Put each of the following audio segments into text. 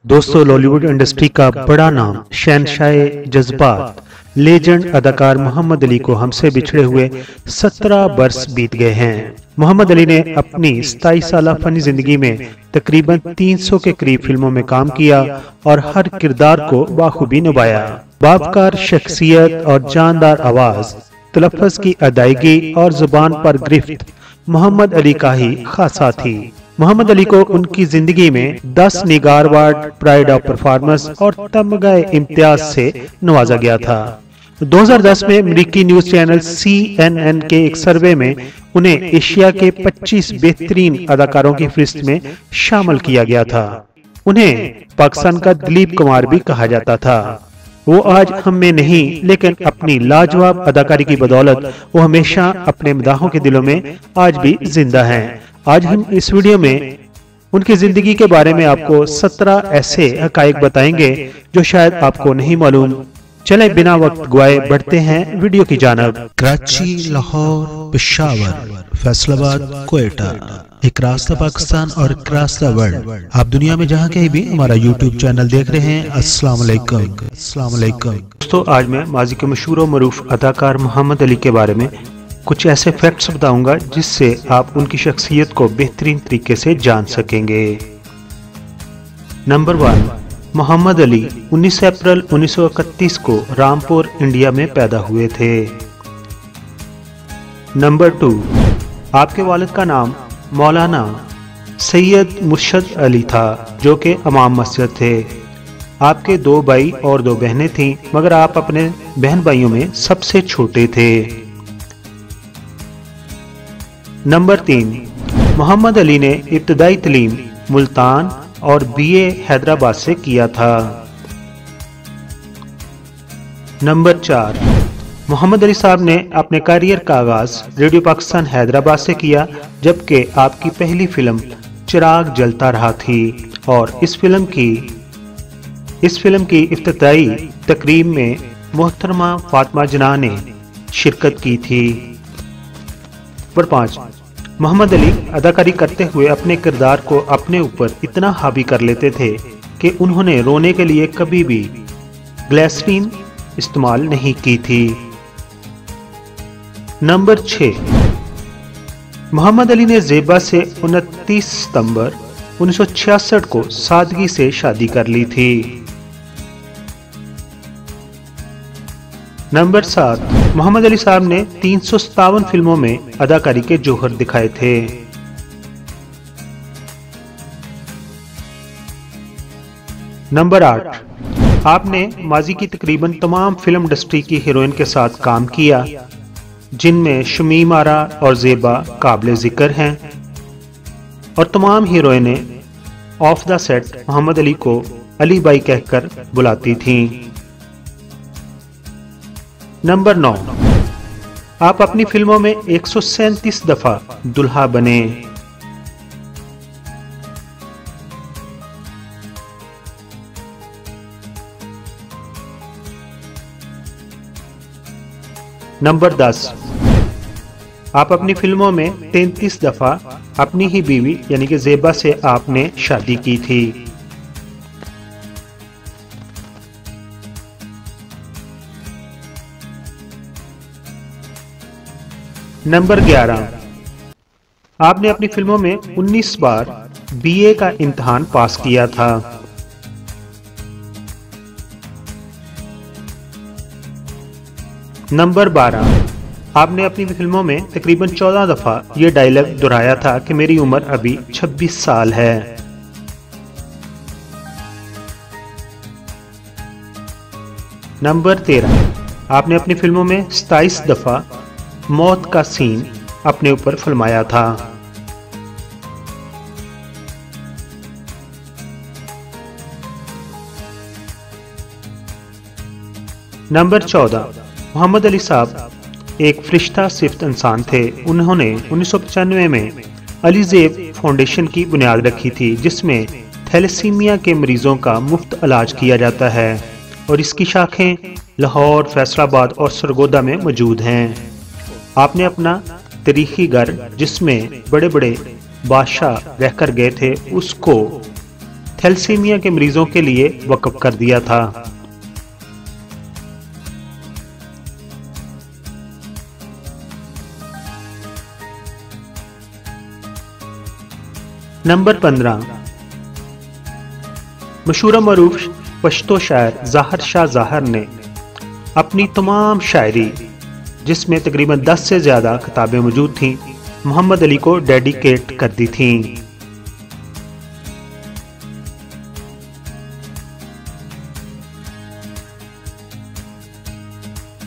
दोस्तों, लॉलीवुड इंडस्ट्री का बड़ा नाम शहनशाह जज्बात लेजेंड अदाकार मोहम्मद अली को हमसे बिछड़े हुए 17 वर्ष बीत गए हैं। मोहम्मद अली ने अपनी 27 साल फनी जिंदगी में तकरीबन 300 के करीब फिल्मों में काम किया और हर किरदार को बाखूबी निभाया। बावकार शख्सियत और जानदार आवाज, तलफ़्फ़ुज़ की अदायगी और जुबान पर गिरफ्त मोहम्मद अली का ही खासा थी। मोहम्मद अली को उनकी जिंदगी में 10 निगार अवार्ड, प्राइड ऑफ परफॉर्मेंस और तमगा इम्तियाज से नवाजा गया था। 2010 में अमेरिकी न्यूज चैनल CNN के एक सर्वे में उन्हें एशिया के 25 बेहतरीन अदाकारों की फहरिस्त में शामिल किया गया था। उन्हें पाकिस्तान का दिलीप कुमार भी कहा जाता था। वो आज हम में नहीं, लेकिन अपनी लाजवाब अदाकारी की बदौलत वो हमेशा अपने मदाहों के दिलों में आज भी जिंदा हैं। आज हम इस वीडियो में उनकी जिंदगी के बारे में आपको 17 ऐसे हकायक बताएंगे जो शायद आपको नहीं मालूम। चले बिना वक्त गवाए बढ़ते हैं वीडियो की जानिब। कराची, लाहौर, पेशावर, फैसलाबाद, क्वेटा, एक रास्ता पाकिस्तान और एक रास्ता वर्ल्ड। आप दुनिया में जहाँ कहीं भी हमारा YouTube चैनल देख रहे हैं, अस्सलाम वालेकुम। अस्सलाम वालेकुम। दोस्तों, आज मैं माजी के मशहूर और मरूफ अदाकार मोहम्मद अली के बारे में कुछ ऐसे फैक्ट्स बताऊंगा जिससे आप उनकी शख्सियत को बेहतरीन तरीके से जान सकेंगे। नंबर 1, मोहम्मद अली 19 अप्रैल 1931 को रामपुर, इंडिया में पैदा हुए थे। नंबर 2, आपके वालिद का नाम मौलाना सैयद मुर्शद अली था, जो कि इमाम मस्जिद थे। आपके 2 भाई और 2 बहनें थीं, मगर आप अपने बहन भाइयों में सबसे छोटे थे। नंबर 3, मोहम्मद अली ने इब्तदाई तालीम मुल्तान और BA हैदराबाद से किया था। नंबर 4, मोहम्मद अली साहब ने अपने करियर का आगाज रेडियो पाकिस्तान हैदराबाद से किया, जबकि आपकी पहली फिल्म चिराग जलता रहा थी और इस फिल्म की इफ्तिताई तकरीब में मोहतरमा फातिमा जना ने शिरकत की थी। नंबर 5, मोहम्मद अली अदाकारी करते हुए अपने किरदार को अपने ऊपर इतना हावी कर लेते थे कि उन्होंने रोने के लिए कभी भी ग्लिसरीन इस्तेमाल नहीं की थी। नंबर 6, मोहम्मद अली ने ज़ेबा से 29 सितंबर 1966 को सादगी से शादी कर ली थी। नंबर 7, मोहम्मद अली साहब ने 357 फिल्मों में अदाकारी के जौहर दिखाए थे। नंबर 8, आपने माजी की तकरीबन तमाम फिल्म इंडस्ट्री की हीरोइन के साथ काम किया, जिनमें शमीम आरा और ज़ेबा काबिल जिक्र हैं, और तमाम हीरोइनें off the set Mohammed Ali को अली भाई कहकर बुलाती थीं। नंबर 9, आप अपनी फिल्मों में 137 दफा दुल्हा बने। नंबर 10, आप अपनी फिल्मों में 33 दफा अपनी ही बीवी यानी कि ज़ेबा से आपने शादी की थी। नंबर 11, आपने अपनी फिल्मों में 19 बार BA का इम्तिहान पास किया था। नंबर 12, आपने अपनी फिल्मों में तकरीबन 14 दफा ये डायलॉग दोहराया था कि मेरी उम्र अभी 26 साल है। नंबर 13, आपने अपनी फिल्मों में 27 दफा मौत का सीन अपने ऊपर फिल्माया था। नंबर 14, मोहम्मद अली साहब एक फरिश्ता सिफ्त इंसान थे। उन्होंने 1995 में अली ज़ेब फाउंडेशन की बुनियाद रखी थी, जिसमें थैलेसीमिया के मरीजों का मुफ्त इलाज किया जाता है, और इसकी शाखें लाहौर, फैसलाबाद और सरगोदा में मौजूद हैं। आपने अपना तारीखी घर, जिसमें बड़े बड़े बादशाह रहकर गए थे, उसको थैलेसीमिया के मरीजों के लिए वक्फ कर दिया था। नंबर 15, मशहूर मरूफ पश्तो शायर ज़ाहिर शाह ज़ाहिर ने अपनी तमाम शायरी, जिसमें तकरीबन 10 से ज़्यादा किताबें मौजूद थीं, मोहम्मद अली को डेडिकेट कर दी थीं।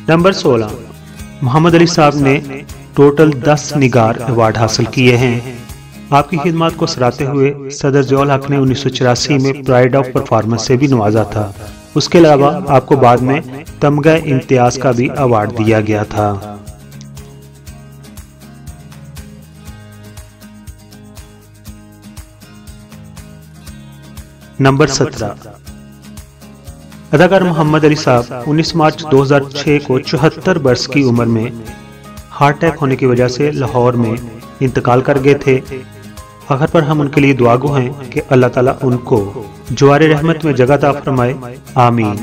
नंबर 16, मोहम्मद अली साहब ने टोटल 10 निगार अवार्ड हासिल किए हैं। आपकी खिदमत को सराहते हुए सदर ज़ियाउल हक ने 1984 में प्राइड ऑफ परफॉर्मेंस से भी नवाजा था। उसके अलावा आपको बाद में तमगा इम्तियाज का भी अवार्ड दिया गया था। नंबर 17, अदाकार मोहम्मद अली साहब 19 मार्च 2006 को 74 वर्ष की उम्र में हार्ट अटैक होने की वजह से लाहौर में इंतकाल कर गए थे। आखिर पर हम उनके लिए दुआगो हैं कि अल्लाह ताला उनको जवारे रहमत में जगह अता फरमाए, आमीन।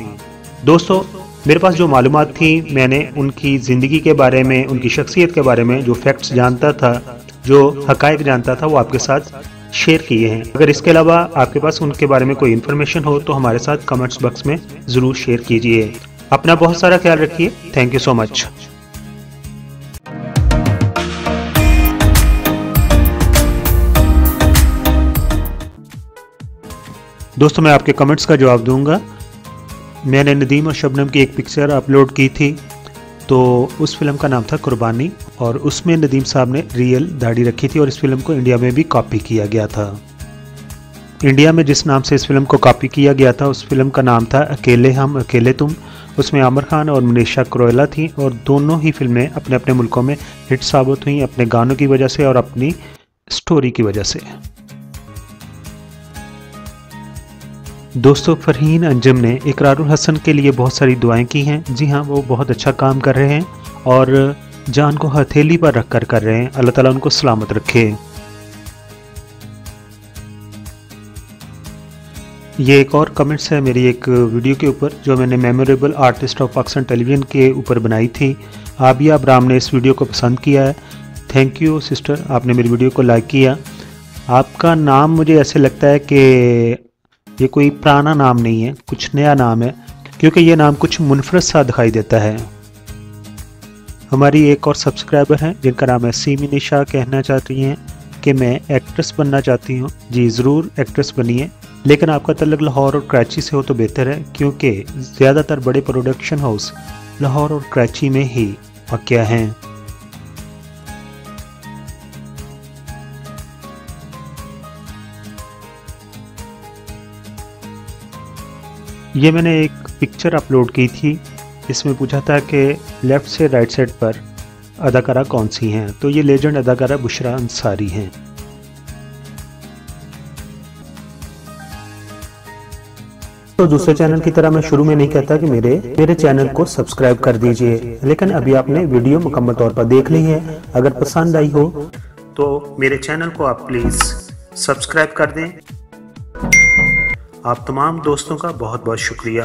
दोस्तों, मेरे पास जो मालूमात थी, मैंने उनकी ज़िंदगी के बारे में, उनकी शख्सियत के बारे में जो फैक्ट्स जानता था, जो हकायक जानता था, वो आपके साथ शेयर किए हैं। अगर इसके अलावा आपके पास उनके बारे में कोई इन्फॉर्मेशन हो तो हमारे साथ कमेंट्स बॉक्स में ज़रूर शेयर कीजिए। अपना बहुत सारा ख्याल रखिए। Thank you so much. दोस्तों, मैं आपके कमेंट्स का जवाब दूंगा। मैंने नदीम और शबनम की एक पिक्चर अपलोड की थी, तो उस फिल्म का नाम था कुर्बानी, और उसमें नदीम साहब ने रियल दाढ़ी रखी थी और इस फिल्म को इंडिया में भी कॉपी किया गया था। इंडिया में जिस नाम से इस फिल्म को कॉपी किया गया था, उस फिल्म का नाम था अकेले हम अकेले तुम। उसमें आमिर खान और मनीषा क्रोएला थी और दोनों ही फिल्में अपने अपने मुल्कों में हिट साबित हुई, अपने गानों की वजह से और अपनी स्टोरी की वजह से। दोस्तों, फरहीन अंजुम ने इकरारुल हसन के लिए बहुत सारी दुआएं की हैं। जी हाँ, वो बहुत अच्छा काम कर रहे हैं और जान को हथेली पर रख कर रहे हैं। अल्लाह ताला उनको सलामत रखे। ये एक और कमेंट्स है मेरी एक वीडियो के ऊपर जो मैंने memorable artist of Pakistan television के ऊपर बनाई थी। आबिया अब्राम ने इस वीडियो को पसंद किया है। थैंक यू सिस्टर, आपने मेरी वीडियो को लाइक किया। आपका नाम मुझे ऐसे लगता है कि ये कोई पुराना नाम नहीं है, कुछ नया नाम है, क्योंकि ये नाम कुछ मुनफरद सा दिखाई देता है। हमारी एक और सब्सक्राइबर हैं जिनका नाम है सीमी निशा, कहना चाहती हैं कि मैं एक्ट्रेस बनना चाहती हूँ। जी ज़रूर एक्ट्रेस बनिए, लेकिन आपका तल्लुक लाहौर और कराची से हो तो बेहतर है, क्योंकि ज़्यादातर बड़े प्रोडक्शन हाउस लाहौर और कराची में ही वाक़या हैं। ये मैंने एक पिक्चर अपलोड की थी, इसमें पूछा था कि लेफ़्ट से राइट साइड पर अदाकारा कौन सी हैं, तो ये लेजेंड अदाकारा बुशरा अंसारी हैं। तो दूसरे चैनल की तरह मैं शुरू में नहीं कहता कि मेरे चैनल को सब्सक्राइब कर दीजिए, लेकिन अभी आपने वीडियो मुकम्मल तौर पर देख ली है। अगर पसंद आई हो तो मेरे चैनल को आप प्लीज़ सब्सक्राइब कर दें। आप तमाम दोस्तों का बहुत बहुत शुक्रिया।